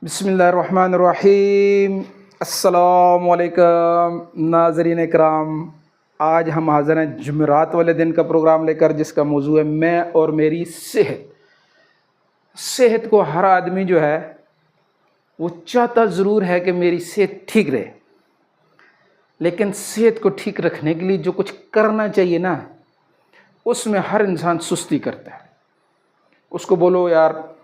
बिस्मिल्लाहिर्रहमानिर्रहीम। अस्सलामुअलैकुम नाज़रीन इकराम, आज हम हाज़िर हैं जुमेरात वाले दिन का प्रोग्राम लेकर, जिसका मौजू है मैं और मेरी सेहत। सेहत को हर आदमी जो है वो चाहता ज़रूर है कि मेरी सेहत ठीक रहे, लेकिन सेहत को ठीक रखने के लिए जो कुछ करना चाहिए ना, उसमें हर इंसान सुस्ती करता है। उसको बोलो यार